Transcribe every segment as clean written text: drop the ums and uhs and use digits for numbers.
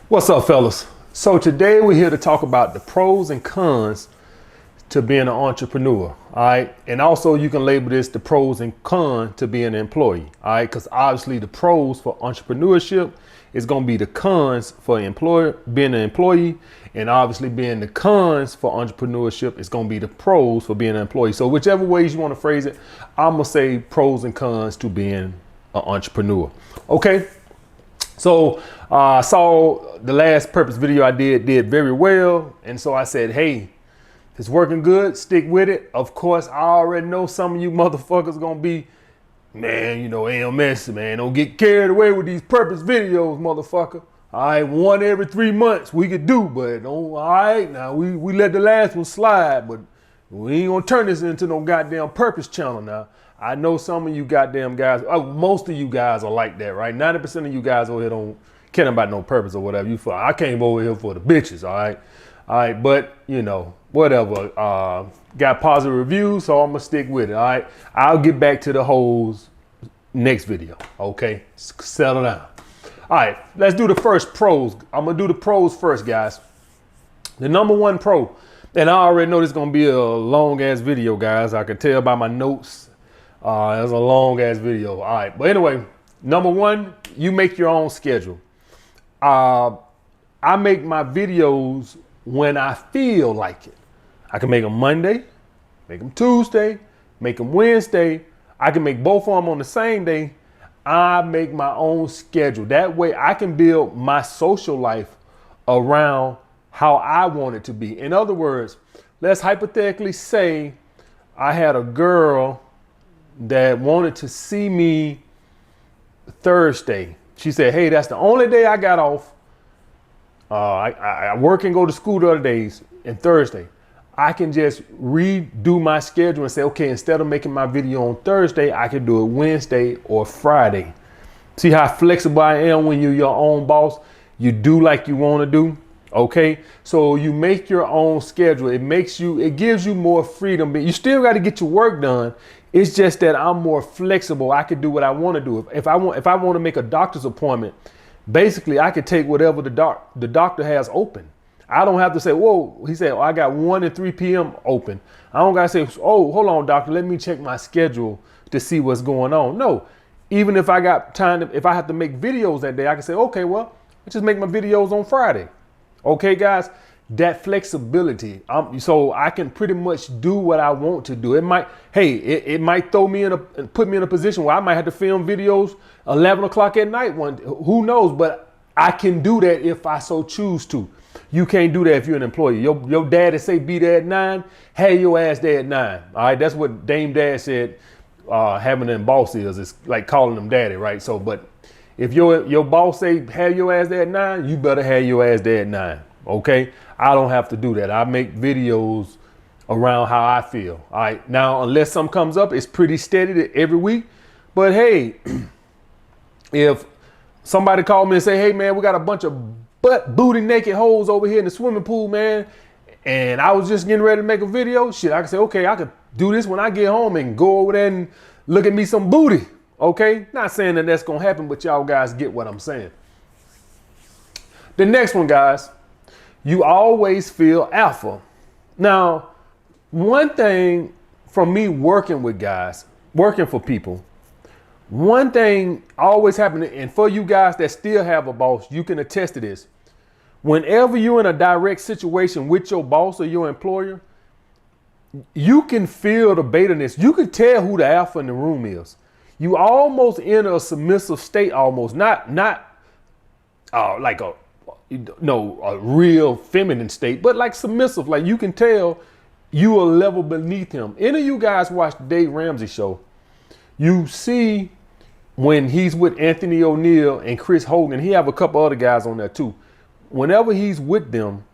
What's up, fellas? So today we're here to talk about the pros and cons to being an entrepreneur, all right? And also you can label this the pros and cons to being an employee, all right? Because obviously the pros for entrepreneurship is going to be the cons for being an employee, and obviously being the cons for entrepreneurship is going to be the pros for being an employee. So whichever ways you want to phrase it, I'm going to say pros and cons to being an entrepreneur, okay? So I saw the last purpose video I did very well. And so I said, hey, if it's working good, stick with it. Of course, I already know some of you motherfuckers gonna be, man, you know, AMS, man, don't get carried away with these purpose videos, motherfucker. All right, one every 3 months we could do, but don't, all right, now we let the last one slide, but we ain't gonna turn this into no goddamn purpose channel now. I know some of you goddamn guys, most of you guys are like that, right? 90% of you guys over here don't care about no purpose or whatever. I came over here for the bitches, all right? All right, but you know, whatever. Got positive reviews, so I'm gonna stick with it, all right? I'll get back to the hoes next video, okay? Settle down. All right, let's do the first pros. I'm gonna do the pros first, guys. The number one pro, and I already know this is gonna be a long ass video, guys. I can tell by my notes. It's a long ass video. All right. But anyway, number one, you make your own schedule. I make my videos when I feel like it. I can make them Monday, make them Tuesday, make them Wednesday. I can make both of them on the same day. I make my own schedule. That way I can build my social life around how I want it to be. In other words, let's hypothetically say I had a girl that wanted to see me Thursday. She said, hey, that's the only day I got off. I work and go to school the other days, and Thursday. I can just redo my schedule and say, okay, instead of making my video on Thursday, I can do it Wednesday or Friday. See how flexible I am when you're your own boss? You do like you want to do. Okay, so you make your own schedule. It gives you more freedom, but you still got to get your work done. It's just that I'm more flexible. I can do what I want to do. If I want to make a doctor's appointment, basically I could take whatever the doctor has open. I don't have to say, whoa, he said, oh, I got 1 and 3 p.m. open. I don't got to say, oh, hold on, doctor, let me check my schedule to see what's going on. No, even if I got time, if I have to make videos that day, I can say, okay, well, I just make my videos on Friday. Okay, guys, that flexibility. So I can pretty much do what I want to do. It might throw me put me in a position where I might have to film videos 11 o'clock at night. Who knows? But I can do that if I so choose to. You can't do that if you're an employee. Your daddy say be there at 9, have your ass there at 9. All right, that's what Dame Dad said. Having them boss is like calling them daddy, right? So, but if your boss say have your ass there at 9, you better have your ass there at 9. Okay, I don't have to do that. I make videos around how I feel. All right, now unless something comes up, it's pretty steady every week. But hey, if somebody called me and say, hey man, we got a bunch of booty naked hoes over here in the swimming pool, man, and I was just getting ready to make a video, shit, I can say, okay, I could do this when I get home and go over there and look at me some booty. Okay, not saying that that's gonna happen, but y'all guys get what I'm saying. The next one, guys, you always feel alpha. Now, one thing from me working with guys, working for people, one thing always happening, and for you guys that still have a boss, you can attest to this. Whenever you're in a direct situation with your boss or your employer, you can feel the beta-ness. You can tell who the alpha in the room is. You almost enter a submissive state, almost not like a real feminine state, but like submissive. Like you can tell you a level beneath him. Any of you guys watch the Dave Ramsey show, you see when he's with Anthony O'Neill and Chris Hogan, he have a couple other guys on there too. Whenever he's with them,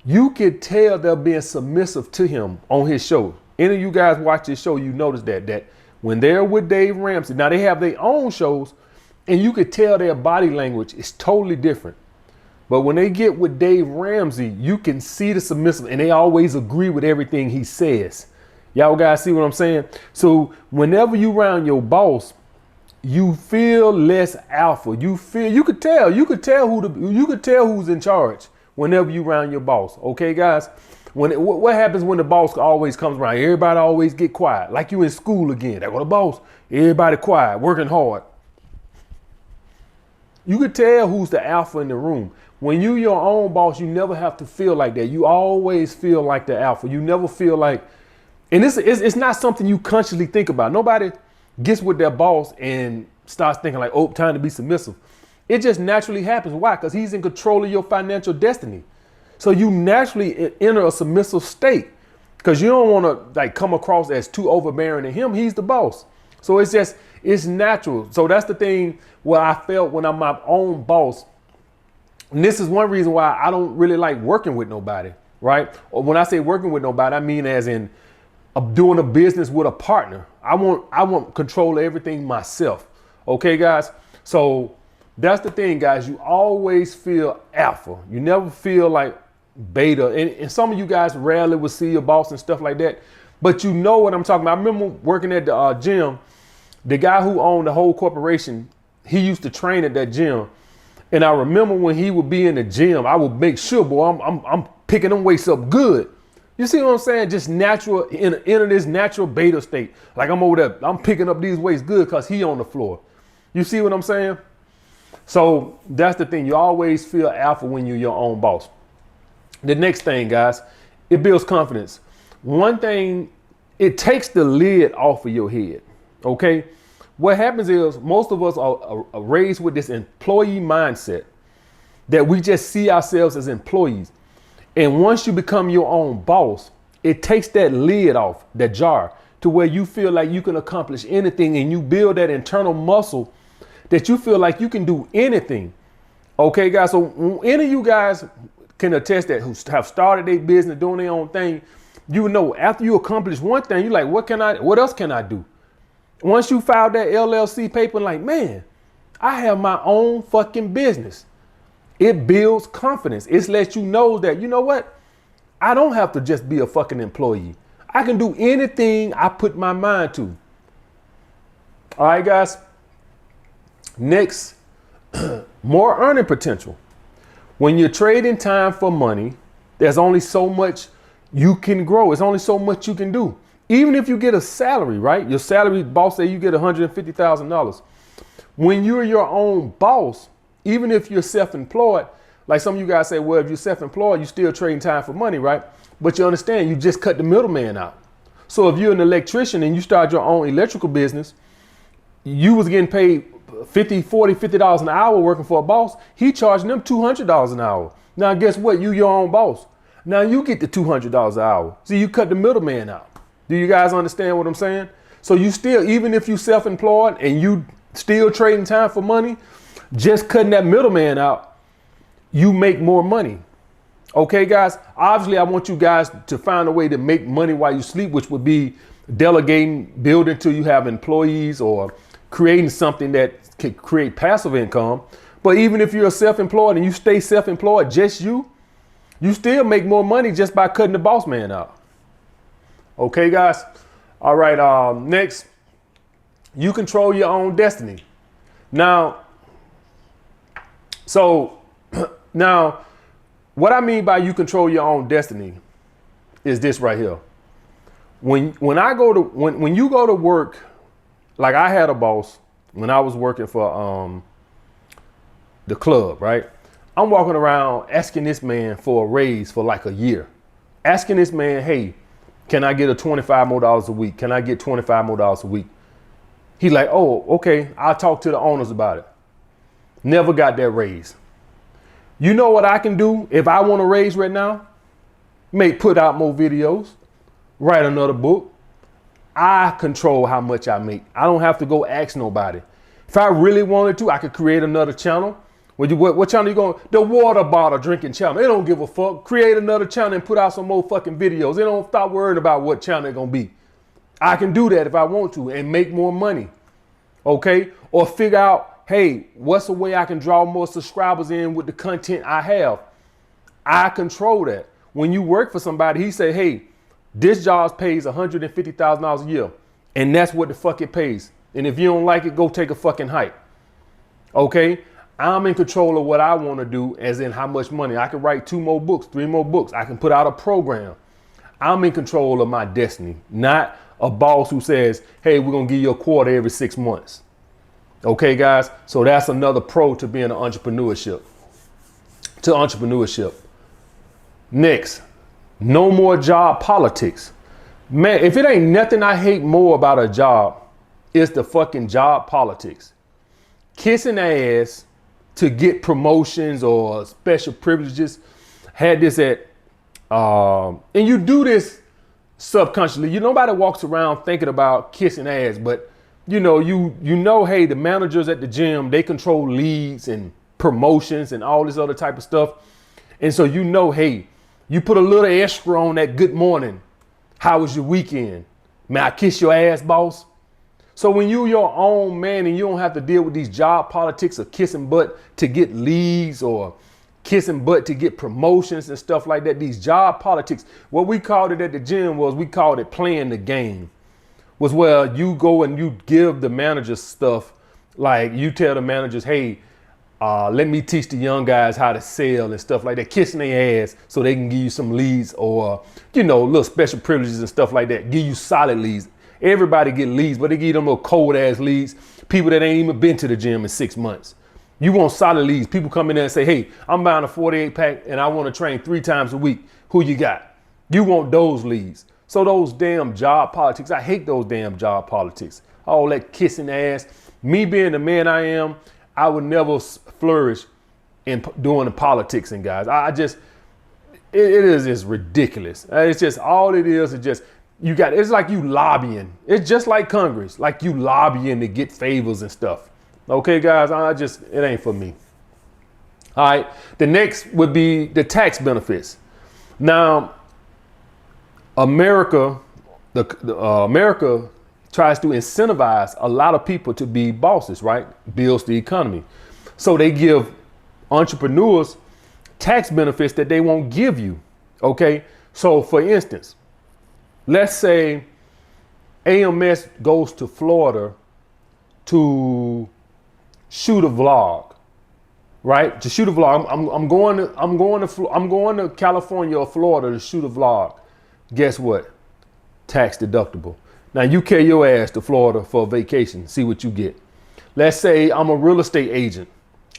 you can tell they're being submissive to him on his show. Any of you guys watch this show, you notice that when they're with Dave Ramsey, now they have their own shows, and you could tell their body language is totally different. But when they get with Dave Ramsey, you can see the submissive, and they always agree with everything he says. Y'all guys see what I'm saying? So whenever you around your boss, you feel less alpha. You could tell who's in charge whenever you around your boss. Okay, guys. What happens when the boss always comes around? Everybody always get quiet, like you in school again. There go the boss. Everybody quiet, working hard. You could tell who's the alpha in the room. When you your own boss, you never have to feel like that. You always feel like the alpha. You never feel like, and it's not something you consciously think about. Nobody gets with their boss and starts thinking like, oh, time to be submissive. It just naturally happens. Why? Because he's in control of your financial destiny. So you naturally enter a submissive state because you don't want to like come across as too overbearing to him. He's the boss. So it's natural. So that's the thing where I felt when I'm my own boss. And this is one reason why I don't really like working with nobody, right? Or when I say working with nobody, I mean as in doing a business with a partner. I want control of everything myself. Okay, guys? So that's the thing, guys. You always feel alpha. You never feel like beta. And some of you guys rarely will see your boss and stuff like that. But you know what I'm talking about. I remember working at the gym. The guy who owned the whole corporation, he used to train at that gym. And I remember when he would be in the gym, I would make sure, boy, I'm picking them weights up good. You see what I'm saying? Just natural, enter this natural beta state. Like I'm over there, I'm picking up these weights good because he on the floor. You see what I'm saying? So that's the thing. You always feel alpha when you're your own boss. The next thing, guys, it builds confidence. One thing, it takes the lid off of your head. Okay. What happens is most of us are raised with this employee mindset that we just see ourselves as employees. And once you become your own boss, it takes that lid off, that jar, to where you feel like you can accomplish anything and you build that internal muscle that you feel like you can do anything. Okay, guys. So any of you guys can attest that who have started their business doing their own thing, you know, after you accomplish one thing, you're like, what else can I do? Once you file that LLC paper, like, man, I have my own fucking business. It builds confidence. It lets you know that, you know what? I don't have to just be a fucking employee. I can do anything I put my mind to. All right, guys. Next, more earning potential. When you're trading time for money, there's only so much you can grow. There's only so much you can do. Even if you get a salary, right? Your salary, boss say you get $150,000. When you're your own boss, even if you're self-employed, like some of you guys say, well, if you're self-employed, you're still trading time for money, right? But you understand, you just cut the middleman out. So if you're an electrician and you start your own electrical business, you was getting paid $50 an hour working for a boss. He charging them $200 an hour. Now, guess what? You your own boss. Now you get the $200 an hour. See, you cut the middleman out. Do you guys understand what I'm saying? So you still, even if you self-employed and you still trading time for money, just cutting that middleman out, you make more money. Okay, guys? Obviously, I want you guys to find a way to make money while you sleep, which would be delegating, building till you have employees or creating something that can create passive income. But even if you're self-employed and you stay self-employed, just you still make more money just by cutting the boss man out. Okay, guys. All right. Next, you control your own destiny. Now, what I mean by you control your own destiny is this right here. When you go to work, like I had a boss when I was working for the club, right? I'm walking around asking this man for a raise for like a year, asking this man, hey, can I get a $25 more a week? Can I get $25 more a week? He's like, oh, okay, I'll talk to the owners about it. Never got that raise. You know what I can do if I want a raise right now? Put out more videos, write another book. I control how much I make. I don't have to go ask nobody. If I really wanted to, I could create another channel. What channel you going? The water bottle drinking channel. They don't give a fuck. Create another channel and put out some more fucking videos. They don't stop worrying about what channel they're going to be. I can do that if I want to and make more money. Okay? Or figure out, hey, what's a way I can draw more subscribers in with the content I have? I control that. When you work for somebody, he say, hey, this job pays $150,000 a year. And that's what the fuck it pays. And if you don't like it, go take a fucking hike. Okay? I'm in control of what I want to do, as in how much money. I can write 2 more books, 3 more books. I can put out a program. I'm in control of my destiny, not a boss who says, hey, we're going to give you a quarter every 6 months. Okay, guys? So that's another pro to being an entrepreneurship. Next, no more job politics. Man, if it ain't nothing I hate more about a job, it's the fucking job politics. Kissing ass to get promotions or special privileges. Had this at, and you do this subconsciously. Nobody walks around thinking about kissing ass, but you know, hey, the managers at the gym, they control leads and promotions and all this other type of stuff. And so, hey, you put a little extra on that good morning. How was your weekend? May I kiss your ass, boss? So when you your own man and you don't have to deal with these job politics of kissing butt to get leads or kissing butt to get promotions and stuff like that, these job politics, what we called it at the gym was we called it playing the game. Was where you go and you give the managers stuff, like you tell the managers, hey, let me teach the young guys how to sell and stuff like that, kissing their ass so they can give you some leads or, little special privileges and stuff like that, give you solid leads. Everybody get leads, but they give them little cold ass leads, people that ain't even been to the gym in 6 months. You want solid leads. People come in there and say, hey, I'm buying a 48 pack and I want to train 3 times a week. Who you got? You want those leads. So those damn job politics, I hate those damn job politics. All that kissing ass. Me being the man I am, I would never flourish in doing the politics, and guys. It is just ridiculous. It's just all it is just, it's like you lobbying. It's just like Congress, like you lobbying to get favors and stuff. Okay, guys, it ain't for me. All right, the next would be the tax benefits. Now, America tries to incentivize a lot of people to be bosses, right? Builds the economy. So they give entrepreneurs tax benefits that they won't give you. Okay. So for instance, let's say AMS goes to Florida to shoot a vlog, right? To shoot a vlog. I'm going to California or Florida to shoot a vlog. Guess what? Tax deductible. Now you carry your ass to Florida for a vacation, see what you get. Let's say I'm a real estate agent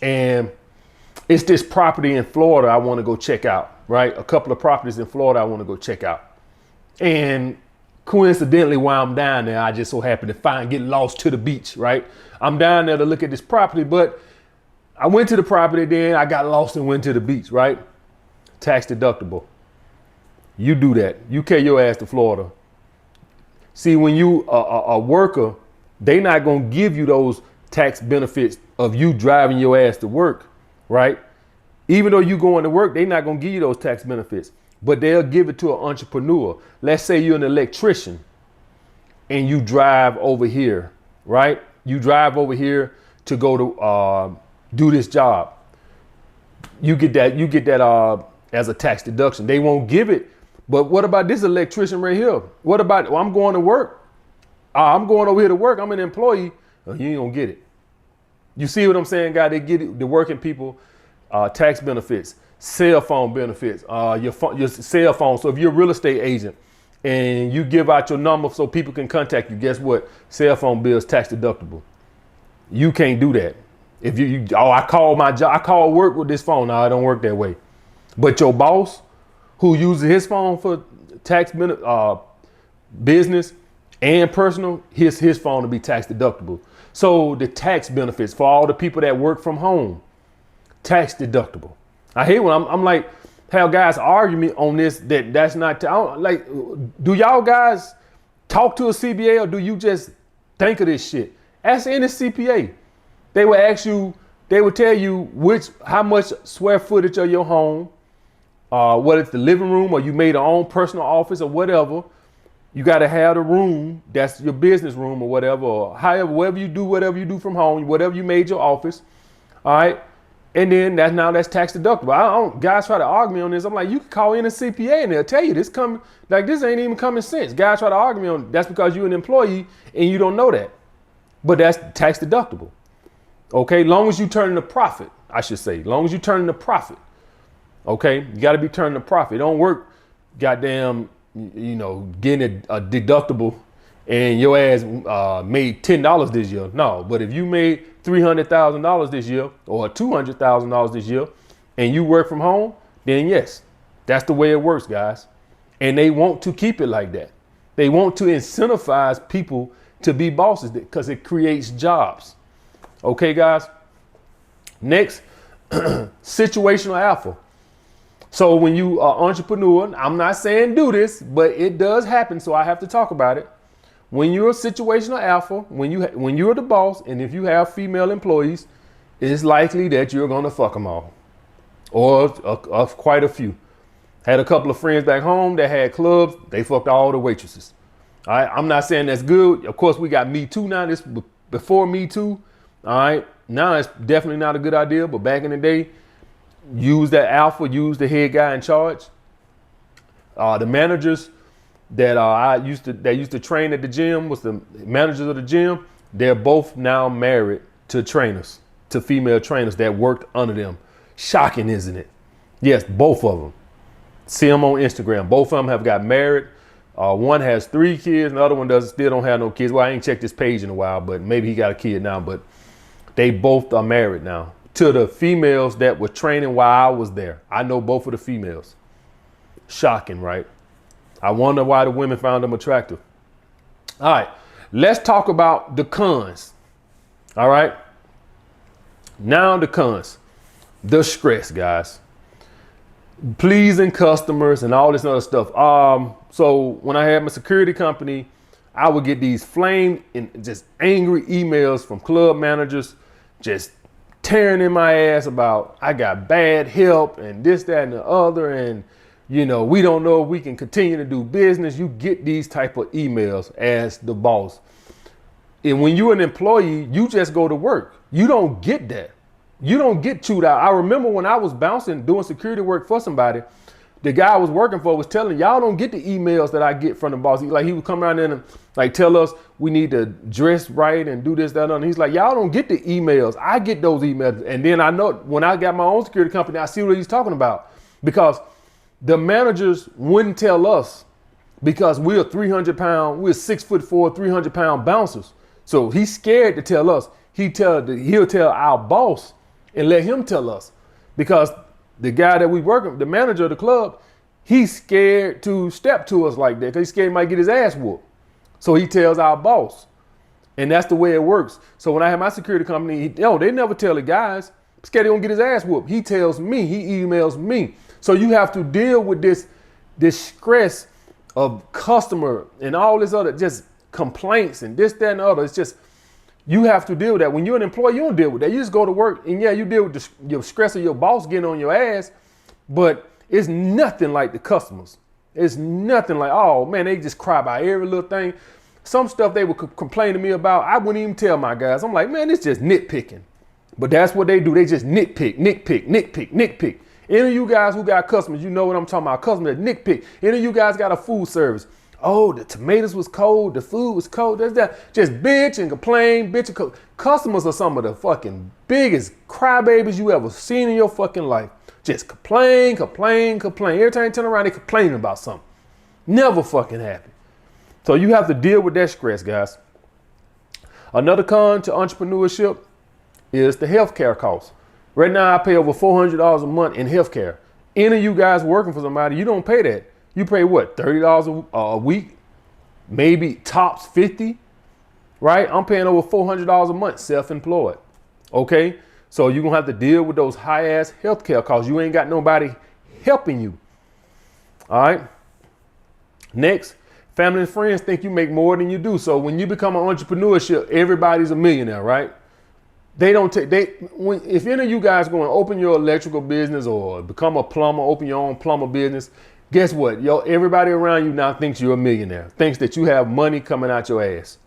and it's this property in Florida I want to go check out, right? A couple of properties in Florida I want to go check out. And coincidentally, while I'm down there, I just so happen to get lost to the beach, right? I'm down there to look at this property, but I went to the property, then I got lost and went to the beach, right? Tax deductible. You do that. You carry your ass to Florida. See, when you a worker, they not going to give you those tax benefits of you driving your ass to work, right? Even though you going to work, they not going to give you those tax benefits, but they'll give it to an entrepreneur. Let's say you're an electrician and you drive over here, right? You drive over here to go to do this job. You get that as a tax deduction. They won't give it. But what about this electrician right here? What about, I'm going to work. I'm going over here to work. I'm an employee. You ain't gonna get it. You see what I'm saying, guy? They get it, the working people, tax benefits, cell phone benefits, your cell phone. So if you're a real estate agent and you give out your number so people can contact you, guess what? Cell phone bills tax deductible. You can't do that. If I call my job, I call work with this phone. No, it don't work that way. But your boss, who uses his phone for tax business and personal, his phone to be tax deductible. So the tax benefits for all the people that work from home, tax deductible. I hate when I'm like, how guys argue me on this, that's not, like, do y'all guys talk to a CPA or do you just think of this shit? Ask any CPA. They will ask you, they will tell you how much square footage of your home, whether it's the living room or you made your own personal office or whatever. You got to have the room, that's your business room or whatever, or however, whatever you do from home, whatever you made your office. All right. And then that's tax deductible. Guys try to argue me on this. I'm like, you can call in a CPA and they'll tell you this ain't even common sense. Guys try to argue me on that's because you're an employee and you don't know that. but that's tax deductible. Okay, long as you turn into profit, I should say, long as you turn into profit. Okay, you got to be turning a profit. It don't work, goddamn, getting a deductible and your ass made $10 this year. No, but if you made $300,000 this year or $200,000 this year and you work from home, then yes, that's the way it works, guys. And they want to keep it like that. They want to incentivize people to be bosses because it creates jobs. Okay, guys. Next, situational alpha. So when you are entrepreneur, I'm not saying do this, but it does happen. So I have to talk about it. When you're a situational alpha, when you're the boss, and if you have female employees, it's likely that you're going to fuck them all, or quite a few. Had a couple of friends back home that had clubs. They fucked all the waitresses. All right. I'm not saying that's good. Of course, we got Me Too now. This before Me Too. All right. Now it's definitely not a good idea. But back in the day, use that alpha, use the head guy in charge. The managers that used to train at the gym was the managers of the gym. They're both now married to trainers, to female trainers that worked under them. Shocking, isn't it? Yes, both of them. See them on Instagram. Both of them have got married. One has 3 kids, and the other one still don't have no kids. Well, I ain't checked his page in a while, but maybe he got a kid now. But they both are married now to the females that were training while I was there. I know both of the females. Shocking, right? I wonder why the women found them attractive. All right, let's talk about the cons. All right. Now the cons. The stress, guys. Pleasing customers and all this other stuff. So when I had my security company, I would get these flamed and just angry emails from club managers just tearing in my ass about I got bad help and this, that, and the other. And, we don't know if we can continue to do business. You get these type of emails as the boss. And when you're an employee, you just go to work. You don't get that. You don't get chewed out. I remember when I was bouncing, doing security work for somebody, the guy I was working for was telling y'all don't get the emails that I get from the boss. He would come around there and tell us we need to dress right and do this, that, and he's like, y'all don't get the emails. I get those emails. And then I know when I got my own security company, I see what he's talking about, because the managers wouldn't tell us because we're 300-pound, we're 6'4", 300-pound bouncers. So he's scared to tell us. He'll tell our boss and let him tell us, because the guy that we work with, the manager of the club, he's scared to step to us like that because he's scared he might get his ass whooped. So he tells our boss, and that's the way it works. So when I have my security company, they never tell the guys. Scared he gonna get his ass whooped. He tells me, he emails me. So you have to deal with this stress of customer and all this other just complaints and this, that, and the other. It's just, you have to deal with that. When you're an employee, you don't deal with that. You just go to work and you deal with your stress of your boss getting on your ass, but it's nothing like the customers. It's nothing like, oh man, they just cry about every little thing. Some stuff they would complain to me about, I wouldn't even tell my guys. I'm like, man, it's just nitpicking. But that's what they do. They just nitpick. Any of you guys who got customers, you know what I'm talking about. Customers that nitpick. Any of you guys got a food service. Oh, the tomatoes was cold. The food was cold. That's that. Just bitch and complain, bitch and customers are some of the fucking biggest crybabies you ever seen in your fucking life. Just complain. Every time you turn around, they complaining about something. Never fucking happy. So you have to deal with that stress, guys. Another con to entrepreneurship is the healthcare costs. Right now, I pay over $400 a month in healthcare. Any of you guys working for somebody, you don't pay that. You pay what, $30 a week? Maybe tops 50, right? I'm paying over $400 a month, self-employed. Okay, so you're gonna have to deal with those high-ass healthcare costs. You ain't got nobody helping you. All right. Next, family and friends think you make more than you do. So when you become an entrepreneurship, everybody's a millionaire, right? If any of you guys going to open your electrical business or become a plumber, open your own plumber business, guess what? Everybody around you now thinks you're a millionaire, thinks that you have money coming out your ass.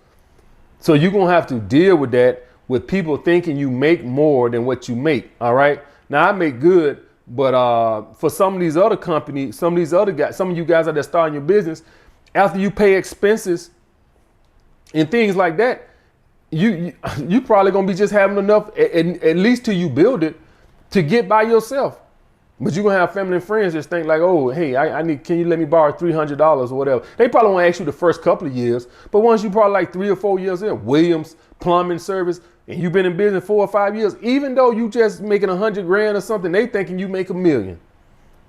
So you're going to have to deal with that, with people thinking you make more than what you make. All right. Now I make good, but for some of these other companies, some of you guys that are starting your business, after you pay expenses and things like that, you probably gonna be just having enough, at least till you build it, to get by yourself. But you're gonna have family and friends just think like, oh, hey, I need, can you let me borrow $300 or whatever? They probably won't ask you the first couple of years, but once you probably like 3 or 4 years in, Williams Plumbing Service, and you've been in business 4 or 5 years, even though you just making 100 grand or something, they thinking you make $1 million.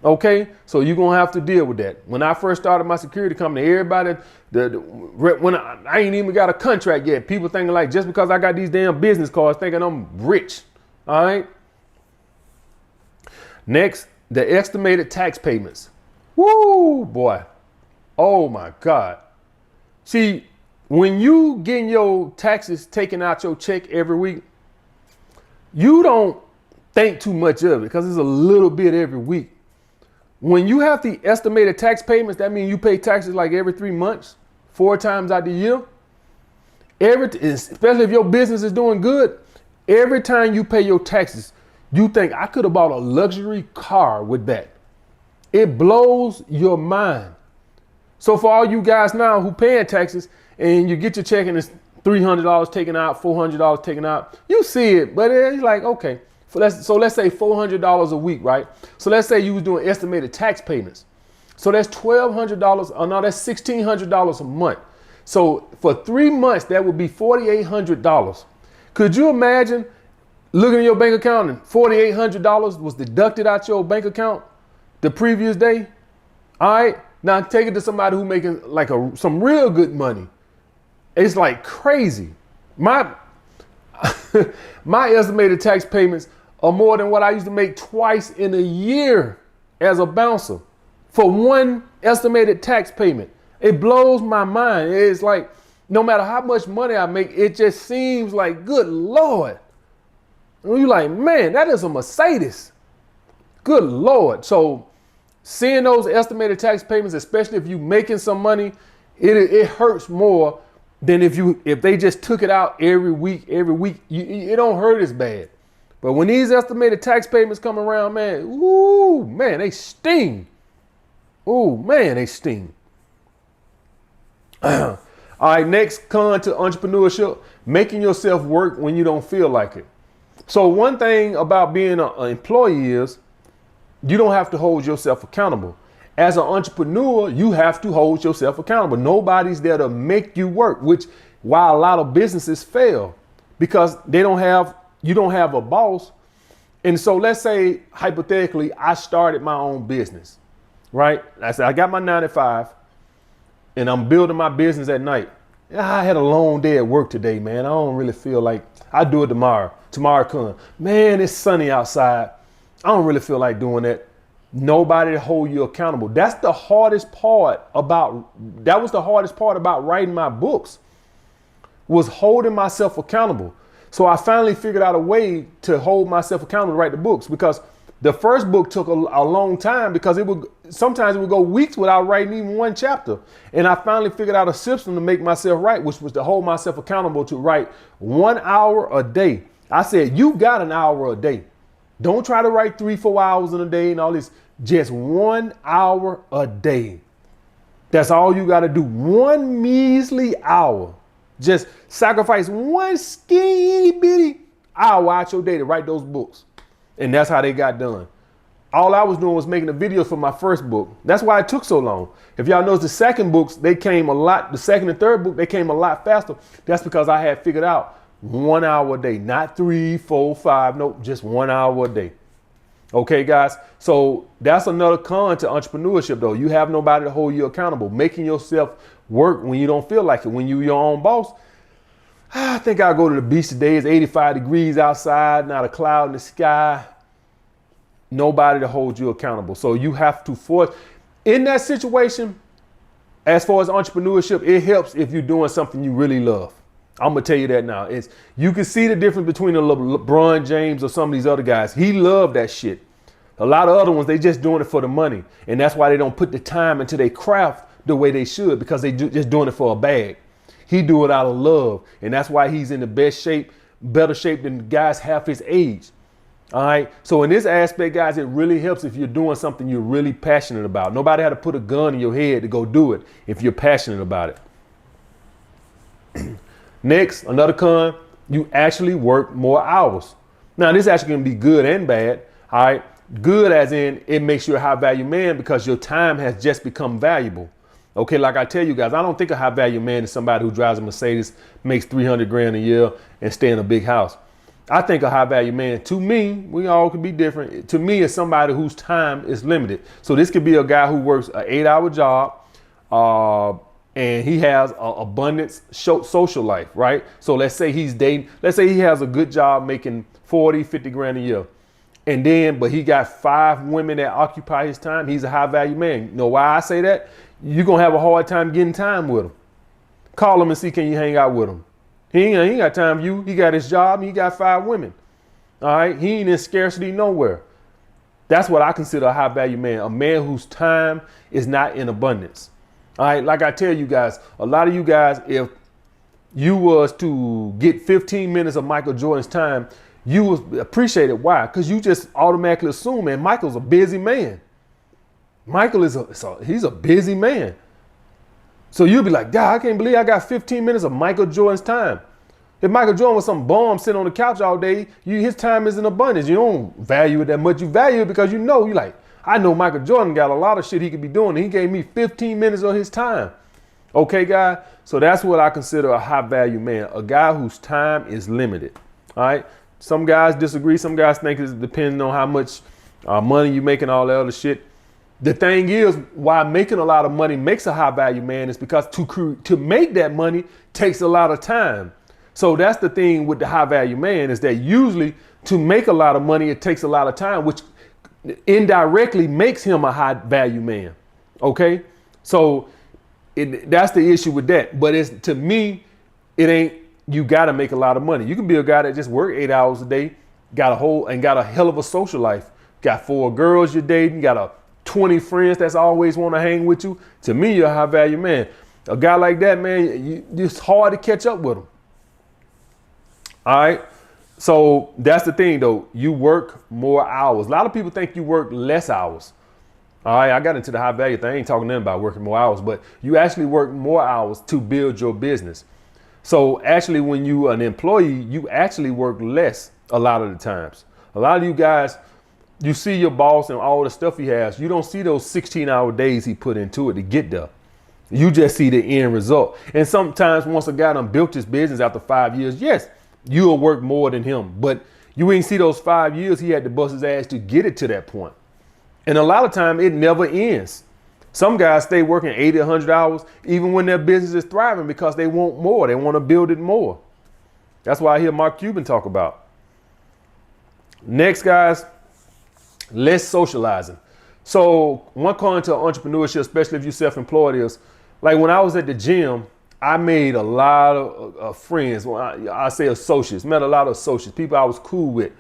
Okay, so you're gonna have to deal with that. When I first started my security company, everybody, when I ain't even got a contract yet, people thinking like, just because I got these damn business cards, thinking I'm rich. All right. Next, the estimated tax payments. Woo, boy. Oh my God. See, when you getting your taxes taken out your check every week, you don't think too much of it because it's a little bit every week. When you have the estimated tax payments, that means you pay taxes like every 3 months, 4 times out the year. Especially if your business is doing good, every time you pay your taxes, you think, I could have bought a luxury car with that. It blows your mind. So for all you guys now who paying taxes and you get your check and it's $300 taken out, $400 taken out, you see it, but it's like, okay. So let's say $400 a week, right? So let's say you was doing estimated tax payments. So that's $1,200. Oh no, that's $1,600 a month. So for 3 months, that would be $4,800. Could you imagine looking at your bank account and $4,800 was deducted out your bank account the previous day? All right. Now take it to somebody who making like some real good money. It's like crazy. My estimated tax payments are more than what I used to make twice in a year as a bouncer for one estimated tax payment. It blows my mind. It's like, no matter how much money I make, it just seems like, good Lord. And you're like, man, that is a Mercedes. Good Lord. So seeing those estimated tax payments, especially if you're making some money, it hurts more than if they just took it out every week, it don't hurt as bad. But when these estimated tax payments come around, man, ooh, man, they sting. Ooh, man, they sting. All right, next con to entrepreneurship, making yourself work when you don't feel like it. So one thing about being an employee is you don't have to hold yourself accountable. As an entrepreneur, you have to hold yourself accountable. Nobody's there to make you work, which why a lot of businesses fail because you don't have a boss. And so let's say hypothetically, I started my own business, right? I said, I got my 9 to 5 and I'm building my business at night. I had a long day at work today, man. I don't really feel like I'll do it tomorrow. Tomorrow comes. Man, it's sunny outside. I don't really feel like doing that. Nobody to hold you accountable. That was the hardest part about writing my books, was holding myself accountable. So I finally figured out a way to hold myself accountable to write the books, because the first book took a long time because sometimes it would go weeks without writing even one chapter. And I finally figured out a system to make myself write, which was to hold myself accountable to write 1 hour a day. I said, you got an hour a day. Don't try to write 3-4 hours in a day and all this. Just 1 hour a day. That's all you got to do. 1 measly hour. Just sacrifice 1 skinny bitty hour out your day to write those books. And that's how they got done. All I was doing was making the videos for my first book. That's why it took so long. If y'all notice, the second books, the second and third book, they came a lot faster. That's because I had figured out 1 hour a day, not 3, 4, 5. Nope, just 1 hour a day. Okay, guys. So that's another con to entrepreneurship, though. You have nobody to hold you accountable, making yourself work when you don't feel like it, when you're your own boss. I think I'll go to the beach today. It's 85 degrees outside, not a cloud in the sky. Nobody to hold you accountable. So you have to force in that situation. As far as entrepreneurship, it helps if you're doing something you really love. I'm going to tell you that now. You can see the difference between a LeBron James or some of these other guys. He loved that shit. A lot of other ones, they just doing it for the money. And that's why they don't put the time into their craft the way they should, because they just doing it for a bag. He do it out of love. And that's why he's in the best shape, better shape than guys half his age. All right. So in this aspect, guys, it really helps if you're doing something you're really passionate about. Nobody had to put a gun in your head to go do it if you're passionate about it. Next, another con, you actually work more hours. Now, this is actually going to be good and bad. All right. Good as in it makes you a high value man because your time has just become valuable. Okay. Like I tell you guys, I don't think a high value man is somebody who drives a Mercedes, makes 300 grand a year and stay in a big house. I think a high value man, to me, we all could be different. To me, is somebody whose time is limited. So this could be a guy who works an 8-hour job, and he has an abundance social life, right? So let's say he's dating, let's say he has a good job making 40, 50 grand a year. And then, but he got 5 women that occupy his time. He's a high value man. You know why I say that? You're going to have a hard time getting time with him. Call him and see, can you hang out with him? He ain't got time for you. He got his job and he got 5 women. All right. He ain't in scarcity nowhere. That's what I consider a high value man. A man whose time is not in abundance. All right. Like I tell you guys, a lot of you guys, if you was to get 15 minutes of Michael Jordan's time, you would appreciate it. Why? Because you just automatically assume, man, Michael's a busy man. Michael he's a busy man. So you'll be like, God, I can't believe I got 15 minutes of Michael Jordan's time. If Michael Jordan was some bum sitting on the couch all day, his time is in abundance. You don't value it that much. You value it because you like, I know Michael Jordan got a lot of shit he could be doing. And he gave me 15 minutes of his time. Okay, guy? So that's what I consider a high value man, a guy whose time is limited. All right? Some guys disagree. Some guys think it's depending on how much money you make and all that other shit. The thing is, why making a lot of money makes a high value man is because to make that money takes a lot of time. So that's the thing with the high value man is that usually to make a lot of money, it takes a lot of time, which indirectly makes him a high value man. Okay. So that's the issue with that. But to me, it ain't, you got to make a lot of money. You can be a guy that just work 8 hours a day, got a hell of a social life, got 4 girls you're dating, got 20 friends that's always want to hang with you. To me, you're a high value man. A guy like that, man, it's hard to catch up with him. All right. So that's the thing, though. You work more hours. A lot of people think you work less hours. All right. I got into the high value thing. I ain't talking nothing about working more hours, but you actually work more hours to build your business. So actually, when you an employee, you actually work less a lot of the times. A lot of you guys, you see your boss and all the stuff he has. You don't see those 16-hour days he put into it to get there. You just see the end result. And sometimes once a guy done built his business after 5 years, yes, you'll work more than him. But you ain't see those 5 years he had to bust his ass to get it to that point. And a lot of time it never ends. Some guys stay working 80, 100 hours, even when their business is thriving because they want more. They want to build it more. That's why I hear Mark Cuban talk about. Next, guys, less socializing. So one con to entrepreneurship, especially if you're self-employed, is like when I was at the gym, I made a lot of friends. Well, I say associates, met a lot of associates, people I was cool with.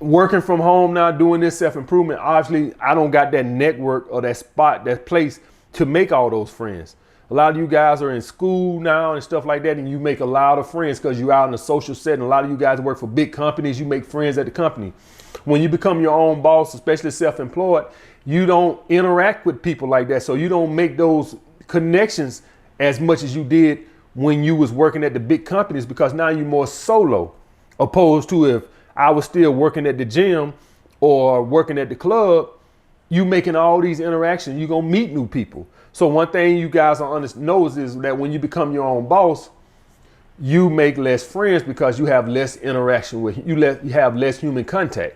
Working from home now, doing this self-improvement, obviously I don't got that network or that spot, that place to make all those friends. A lot of you guys are in school now and stuff like that, and you make a lot of friends because you're out in a social setting. A lot of you guys work for big companies. You make friends at the company. When you become your own boss, especially self-employed, you don't interact with people like that. So you don't make those connections as much as you did when you was working at the big companies, because now you're more solo, opposed to if I was still working at the gym or working at the club, you making all these interactions, you're going to meet new people. So one thing you guys know is that when you become your own boss, you make less friends because you have less interaction with you have less human contact.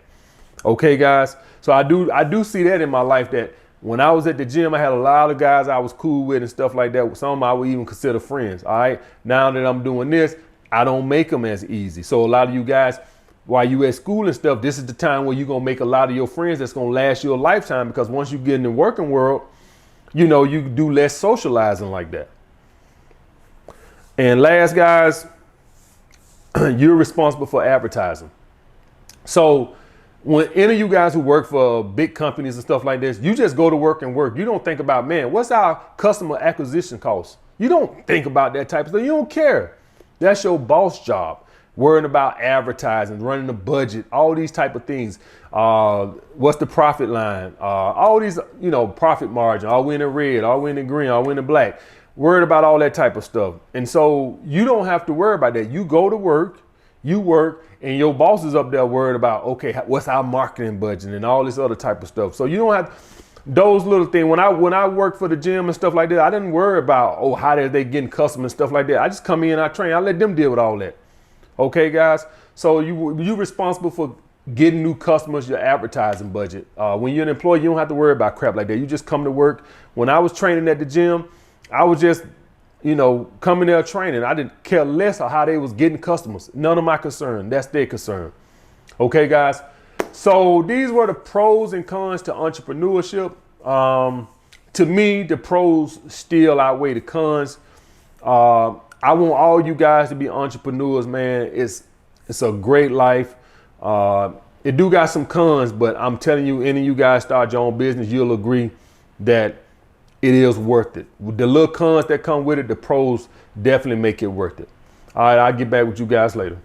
Okay, guys. So I do see that in my life, that when I was at the gym, I had a lot of guys I was cool with and stuff like that. Some I would even consider friends. All right. Now that I'm doing this, I don't make them as easy. So a lot of you guys, while you at school and stuff, this is the time where you're going to make a lot of your friends that's going to last you a lifetime, because once you get in the working world, you know, you do less socializing like that. And last, guys, you're responsible for advertising. So when any of you guys who work for big companies and stuff like this, you just go to work and work. You don't think about, man, what's our customer acquisition cost? You don't think about that type of stuff. You don't care. That's your boss job. Worrying about advertising, running the budget, all these type of things. What's the profit line? All these, profit margin. Are we in the red? Are we in the green? Are we in the black? worried about all that type of stuff. And so you don't have to worry about that. You go to work, you work, and your boss is up there worried about, okay, what's our marketing budget and all this other type of stuff. So you don't have those little things. When I worked for the gym and stuff like that, I didn't worry about, oh, how are they getting customers and stuff like that. I just come in, I train, I let them deal with all that. Okay, guys? So you responsible for getting new customers, your advertising budget. When you're an employee, you don't have to worry about crap like that. You just come to work. When I was training at the gym, I was just, coming there training. I didn't care less of how they was getting customers. None of my concern. That's their concern. Okay, guys? So these were the pros and cons to entrepreneurship. To me, the pros still outweigh the cons. I want all you guys to be entrepreneurs, man. It's a great life. It do got some cons, but I'm telling you, any of you guys start your own business, you'll agree that it is worth it. With the little cons that come with it, the pros definitely make it worth it. All right, I'll get back with you guys later.